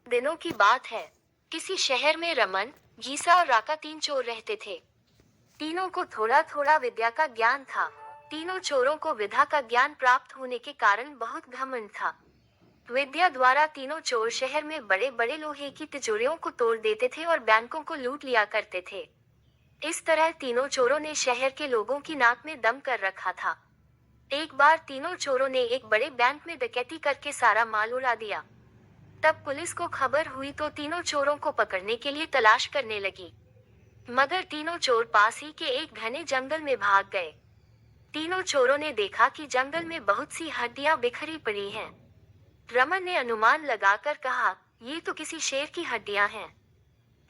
दिनों की बात है। किसी शहर में रमन, गीसा और राका तीन चोर रहते थे। तीनों को थोड़ा थोड़ा विद्या का ज्ञान था। तीनों चोरों को विद्या का ज्ञान प्राप्त होने के कारण बहुत घमंड था। विद्या द्वारा तीनों चोर शहर में बड़े बड़े लोहे की तिजोरियों को तोड़ देते थे और बैंकों को लूट लिया करते थे। इस तरह तीनों चोरों ने शहर के लोगों की नाक में दम कर रखा था। एक बार तीनों चोरों ने एक बड़े बैंक में डकैती करके सारा माल उड़ा दिया। तब पुलिस को खबर हुई तो तीनों चोरों को पकड़ने के लिए तलाश करने लगी। मगर तीनों चोर पास ही के एक घने जंगल में भाग गए। तीनों चोरों ने देखा कि जंगल में बहुत सी हड्डियां बिखरी पड़ी हैं। रमन ने अनुमान लगाकर कहा, ये तो किसी शेर की हड्डियां हैं।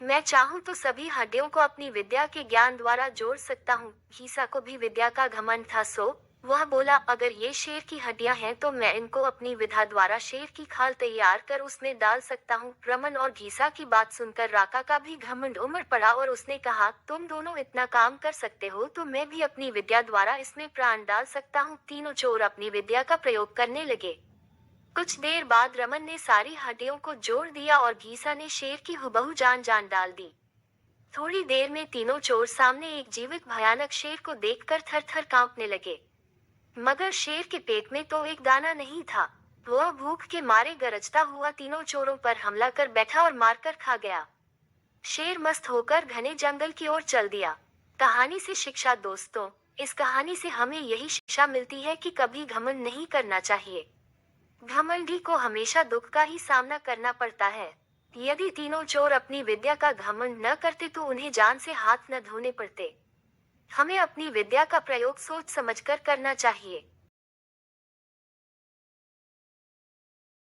मैं चाहूं तो सभी हड्डियों को अपनी विद्या के ज्ञान द्वारा जोड़ सकता हूँ। गीसा को भी विद्या का घमंड था, सो वह बोला, अगर ये शेर की हड्डियां हैं तो मैं इनको अपनी विद्या द्वारा शेर की खाल तैयार कर उसमें डाल सकता हूँ। रमन और गीसा की बात सुनकर राका का भी घमंड उमड़ पड़ा और उसने कहा, तुम दोनों इतना काम कर सकते हो तो मैं भी अपनी विद्या द्वारा इसमें प्राण डाल सकता हूँ। तीनों चोर अपनी विद्या का प्रयोग करने लगे। कुछ देर बाद रमन ने सारी हड्डियों को जोड़ दिया और गीसा ने शेर की हुबहू जान जान डाल दी। थोड़ी देर में तीनों चोर सामने एक जीवित भयानक शेर को देखकर थर थर कांपने लगे। मगर शेर के पेट में तो एक दाना नहीं था। वह भूख के मारे गरजता हुआ तीनों चोरों पर हमला कर बैठा और मारकर खा गया। शेर मस्त होकर घने जंगल की ओर चल दिया। कहानी से शिक्षा दोस्तों, इस कहानी से हमें यही शिक्षा मिलती है कि कभी घमंड नहीं करना चाहिए। घमंडी को हमेशा दुख का ही सामना करना पड़ता है। यदि तीनों चोर अपनी विद्या का घमंड न करते तो उन्हें जान से हाथ न धोने पड़ते। हमें अपनी विद्या का प्रयोग सोच समझकर करना चाहिए।